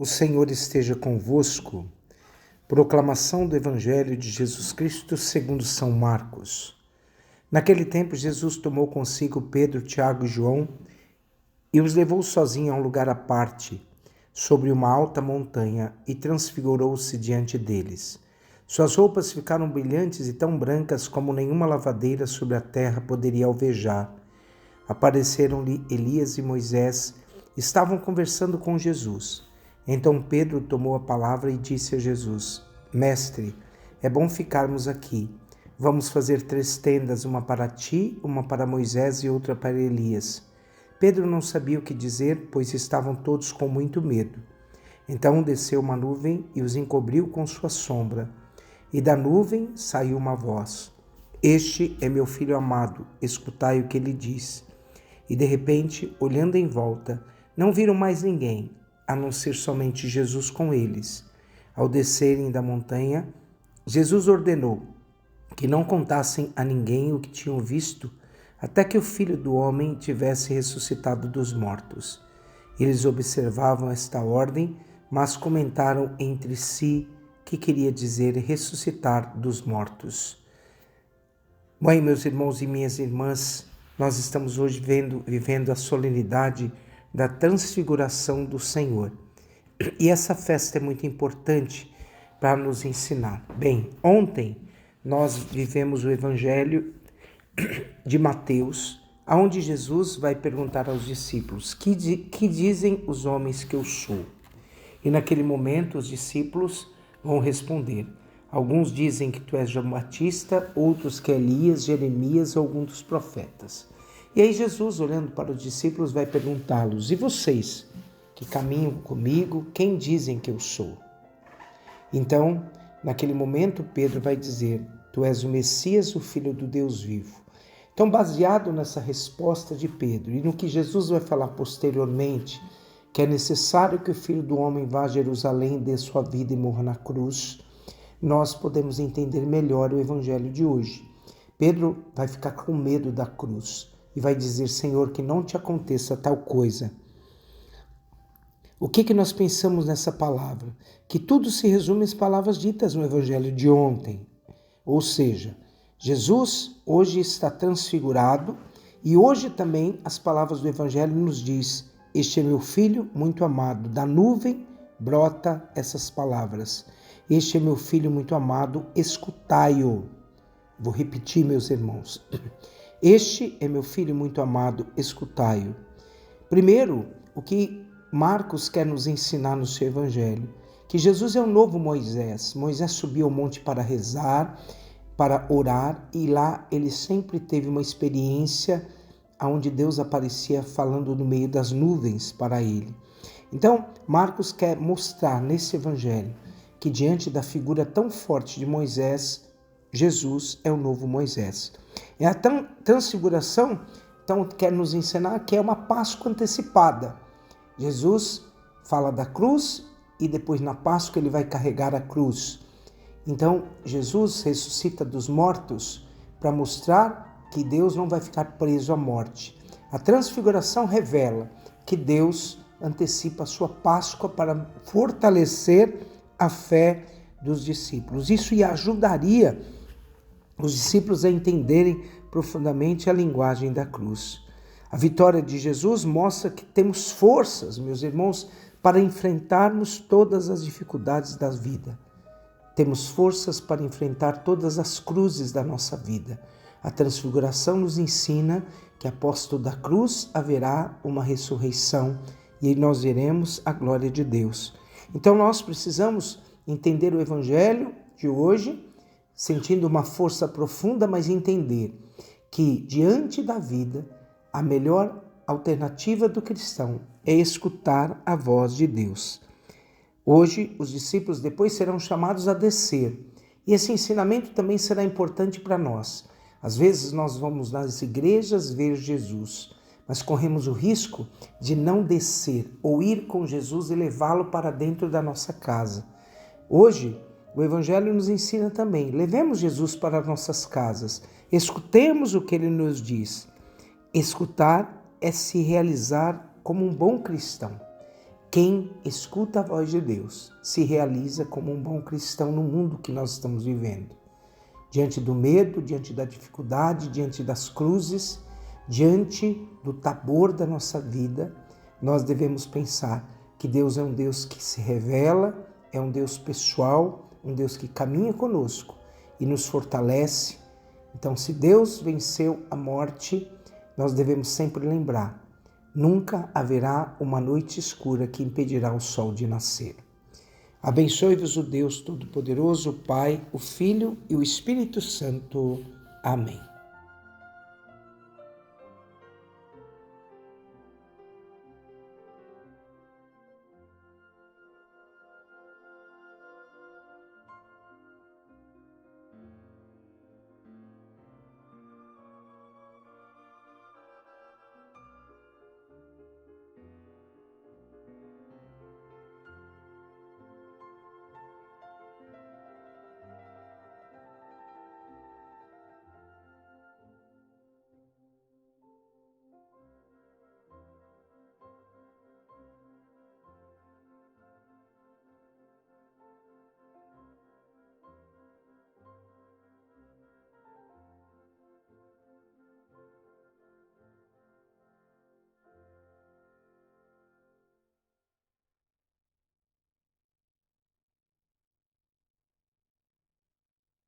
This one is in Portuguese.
O Senhor esteja convosco. Proclamação do Evangelho de Jesus Cristo segundo São Marcos. Naquele tempo, Jesus tomou consigo Pedro, Tiago e João e os levou sozinho a um lugar à parte, sobre uma alta montanha, e transfigurou-se diante deles. Suas roupas ficaram brilhantes e tão brancas como nenhuma lavadeira sobre a terra poderia alvejar. Apareceram-lhe Elias e Moisés, estavam conversando com Jesus. Então Pedro tomou a palavra e disse a Jesus: Mestre, é bom ficarmos aqui. Vamos fazer 3 tendas, uma para ti, uma para Moisés e outra para Elias. Pedro não sabia o que dizer, pois estavam todos com muito medo. Então desceu uma nuvem e os encobriu com sua sombra. E da nuvem saiu uma voz: Este é meu filho amado, escutai o que ele diz. E de repente, olhando em volta, não viram mais ninguém, a não ser somente Jesus com eles. Ao descerem da montanha, Jesus ordenou que não contassem a ninguém o que tinham visto, até que o Filho do Homem tivesse ressuscitado dos mortos. Eles observavam esta ordem, mas comentaram entre si que queria dizer ressuscitar dos mortos. Bem, meus irmãos e minhas irmãs, nós estamos hoje vivendo a solenidade da transfiguração do Senhor. E essa festa é muito importante para nos ensinar. Bem, ontem nós vivemos o Evangelho de Mateus, onde Jesus vai perguntar aos discípulos: que dizem os homens que eu sou? E naquele momento os discípulos vão responder: alguns dizem que tu és João Batista, outros que é Elias, Jeremias ou algum dos profetas. E aí Jesus, olhando para os discípulos, vai perguntá-los: e vocês que caminham comigo, quem dizem que eu sou? Então, naquele momento, Pedro vai dizer: tu és o Messias, o Filho do Deus vivo. Então, baseado nessa resposta de Pedro e no que Jesus vai falar posteriormente, que é necessário que o Filho do Homem vá a Jerusalém, dê sua vida e morra na cruz, nós podemos entender melhor o Evangelho de hoje. Pedro vai ficar com medo da cruz e vai dizer: Senhor, que não te aconteça tal coisa. O que nós pensamos nessa palavra? Que tudo se resume às palavras ditas no Evangelho de ontem. Ou seja, Jesus hoje está transfigurado e hoje também as palavras do Evangelho nos diz: este é meu filho muito amado. Da nuvem brota essas palavras: este é meu filho muito amado, escutai-o. Vou repetir, meus irmãos. Este é meu filho muito amado, escutai-o. Primeiro, o que Marcos quer nos ensinar no seu Evangelho, que Jesus é o novo Moisés. Moisés subiu ao monte para rezar, para orar, e lá ele sempre teve uma experiência onde Deus aparecia falando no meio das nuvens para ele. Então, Marcos quer mostrar nesse Evangelho que diante da figura tão forte de Moisés, Jesus é o novo Moisés. E a transfiguração, então, quer nos ensinar que é uma Páscoa antecipada. Jesus fala da cruz e depois na Páscoa ele vai carregar a cruz. Então, Jesus ressuscita dos mortos para mostrar que Deus não vai ficar preso à morte. A transfiguração revela que Deus antecipa a sua Páscoa para fortalecer a fé dos discípulos. Isso ajudaria os discípulos a entenderem profundamente a linguagem da cruz. A vitória de Jesus mostra que temos forças, meus irmãos, para enfrentarmos todas as dificuldades da vida. Temos forças para enfrentar todas as cruzes da nossa vida. A transfiguração nos ensina que após toda a cruz haverá uma ressurreição e nós veremos a glória de Deus. Então nós precisamos entender o Evangelho de hoje, sentindo uma força profunda, mas entender que diante da vida, a melhor alternativa do cristão é escutar a voz de Deus. Hoje, os discípulos depois serão chamados a descer. E esse ensinamento também será importante para nós. Às vezes nós vamos nas igrejas ver Jesus, mas corremos o risco de não descer ou ir com Jesus e levá-lo para dentro da nossa casa. Hoje, o Evangelho nos ensina também: levemos Jesus para nossas casas, escutemos o que ele nos diz. Escutar é se realizar como um bom cristão. Quem escuta a voz de Deus se realiza como um bom cristão no mundo que nós estamos vivendo. Diante do medo, diante da dificuldade, diante das cruzes, diante do tabor da nossa vida, nós devemos pensar que Deus é um Deus que se revela, é um Deus pessoal, um Deus que caminha conosco e nos fortalece. Então, se Deus venceu a morte, nós devemos sempre lembrar: nunca haverá uma noite escura que impedirá o sol de nascer. Abençoe-vos o Deus Todo-Poderoso, o Pai, o Filho e o Espírito Santo. Amém.